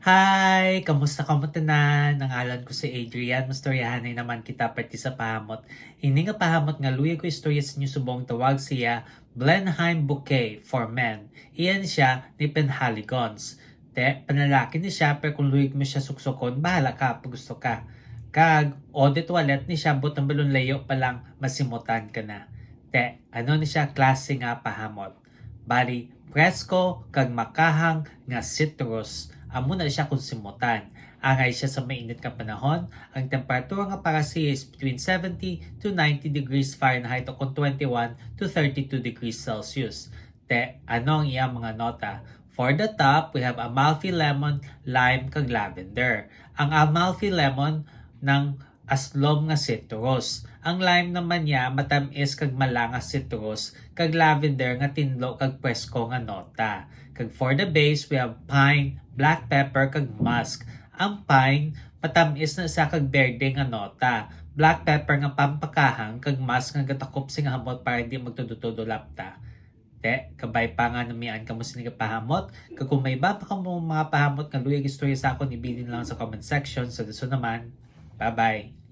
Hi! Kamusta tanan? Nangalan ko si Adrian. Mastoryahanay naman kita perti sa pahamot. Hindi nga pahamot nga luya ko istorya sa inyo subong tawag siya Blenheim Bouquet for Men. Iyan siya ni Penhaligons. Panalaki ni siya pero kung luyag mo siya suksokon, bahala ka pag gusto ka. Kag, audit wallet ni siya butang balon layo pa lang masimutan ka na. Ano ni siya klase nga pahamot. Bali, presko kag makahang nga citrus. Amo na siya kung simutan. Angay siya sa mainit nga panahon. Ang temperatura nga para siya is between 70 to 90 degrees Fahrenheit o kung 21 to 32 degrees Celsius. Ano ang iyang mga nota? For the top, we have Amalfi lemon, lime, kag lavender. Ang Amalfi lemon ng aslom nga citrus. Ang lime naman niya matamis kag malanga citrus, kag lavender nga tinlo kag presko nga nota. Kag for the base we have pine, black pepper kag musk. Ang pine matamis na sa kag berde nga nota. Black pepper nga pampakahang kag musk nga gatakop sing hamot para hindi magtudutudo lapta. Kabay pa nga namian ka mo sini pahamot. Kag kung may iba pa ka mo mga pahamot nga luyag istorya sa akon, ibilin lang sa comment section. So, naman, bye-bye.